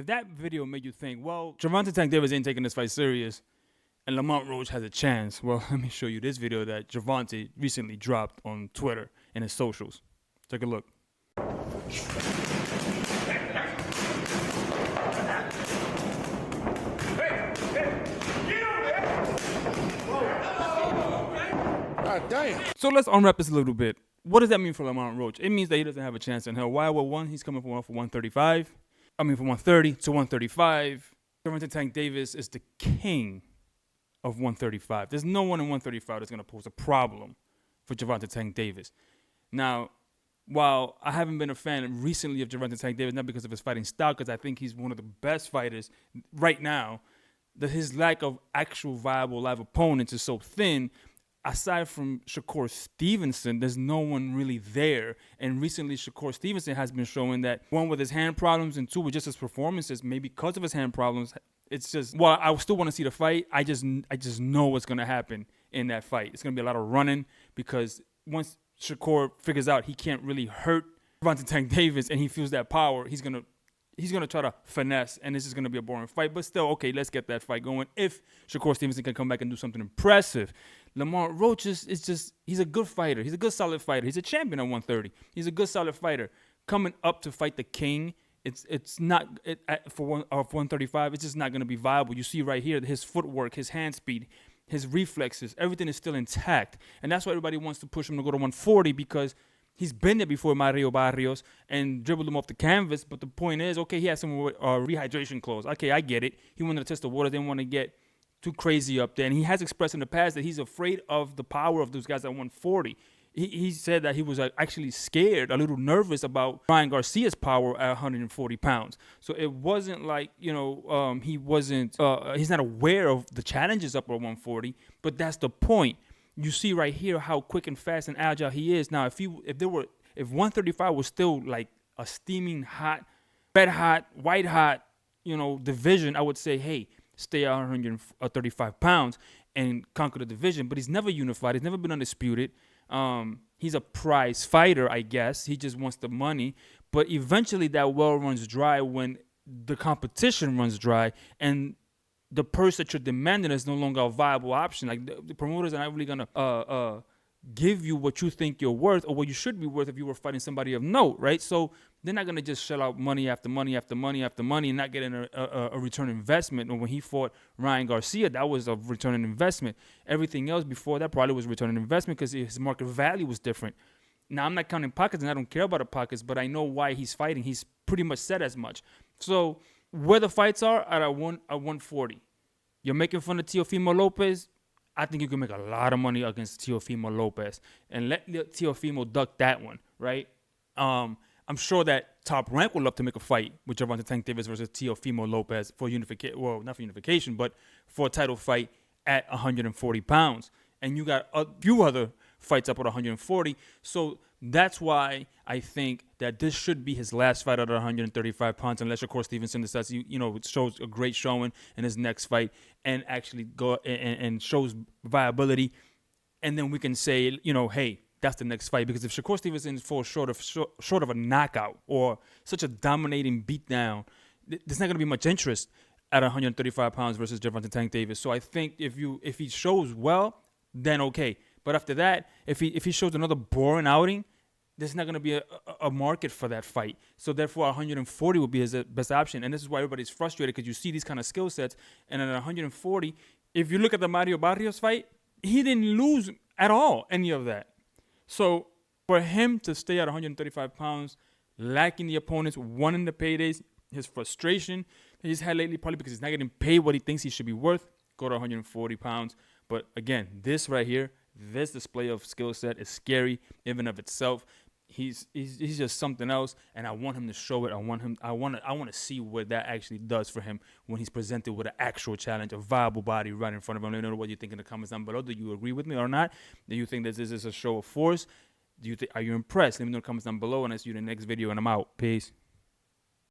if that video made you think, well, Gervonta Tank Davis ain't taking this fight serious and Lamont Roach has a chance, well, let me show you this video that Gervonta recently dropped on Twitter and his socials. Take a look. God damn. So let's unwrap this a little bit. What does that mean for Lamont Roach? It means that he doesn't have a chance in hell. Why? Well, one, he's coming from 135. From 130 to 135. Gervonta Tank Davis is the king of 135. There's no one in 135 that's going to pose a problem for Gervonta Tank Davis. Now, while I haven't been a fan recently of Gervonta Tank Davis, not because of his fighting style, because I think he's one of the best fighters right now, that his lack of actual viable live opponents is so thin. Aside from Shakur Stevenson, there's no one really there. And recently, Shakur Stevenson has been showing that, one, with his hand problems, and two, with just his performances, maybe because of his hand problems, it's just, well, I still want to see the fight. I just know what's going to happen in that fight. It's going to be a lot of running, because once Shakur figures out he can't really hurt Gervonta Tank Davis and he feels that power, he's going to try to finesse, and this is going to be a boring fight. But still, okay, let's get that fight going. If Shakur Stevenson can come back and do something impressive. Lamont Roach is just, he's a good fighter. He's a good, solid fighter. He's a champion at 130. He's a good, solid fighter. Coming up to fight the king, it's not, for 135, it's just not going to be viable. You see right here, his footwork, his hand speed, his reflexes, everything is still intact. And that's why everybody wants to push him to go to 140, because he's been there before, Mario Barrios, and dribbled him off the canvas. But the point is, okay, he has some rehydration clothes. Okay, I get it. He wanted to test the water, didn't want to get too crazy up there. And he has expressed in the past that he's afraid of the power of those guys at 140. He said that he was actually scared, a little nervous about Ryan Garcia's power at 140 pounds. So it wasn't like, he's not aware of the challenges up at 140, but that's the point. You see right here how quick and fast and agile he is. Now, if 135 was still like a steaming hot, red hot, white hot, division, I would say, hey, stay at 135 pounds and conquer the division. But he's never unified. He's never been undisputed. He's a prize fighter, I guess. He just wants the money. But eventually that well runs dry when the competition runs dry and the purse that you're demanding is no longer a viable option. Like, the promoters are not really going to give you what you think you're worth or what you should be worth if you were fighting somebody of note, right? So they're not going to just shell out money after money after money after money and not getting a return on investment. And when he fought Ryan Garcia, that was a return on investment. Everything else before that probably was return on investment because his market value was different. Now, I'm not counting pockets, and I don't care about the pockets, but I know why he's fighting. He's pretty much said as much. So where the fights are at 140. You're making fun of Teofimo Lopez. I think you can make a lot of money against Teofimo Lopez and let Teofimo duck that one, right? I'm sure that Top Rank would love to make a fight with Gervonta Tank Davis versus Teofimo Lopez for unification. Well, not for unification, but for a title fight at 140 pounds. And you got a few other fights up at 140. So that's why I think that this should be his last fight at 135 pounds, unless, of course, Stevenson decides, shows a great showing in his next fight and actually go and shows viability. And then we can say, hey, that's the next fight. Because if Shakur Stevenson falls short of a knockout or such a dominating beatdown, there's not going to be much interest at 135 pounds versus Gervonta Tank Davis. So I think if he shows well, then okay. But after that, if he shows another boring outing, there's not going to be a market for that fight. So therefore, 140 would be his best option. And this is why everybody's frustrated, because you see these kind of skill sets. And at 140, if you look at the Mario Barrios fight, he didn't lose at all, any of that. So for him to stay at 135 pounds, lacking the opponents, winning the paydays, his frustration that he's had lately, probably because he's not getting paid what he thinks he should be worth, go to 140 pounds. But again, this right here, this display of skill set is scary even of itself. He's just something else, and I want him to show it. I want to see what that actually does for him when he's presented with an actual challenge, a viable body right in front of him. Let me know what you think in the comments down below. Do you agree with me or not? Do you think that this is a show of force? Are you impressed? Let me know in the comments down below, and I'll see you in the next video, and I'm out. Peace.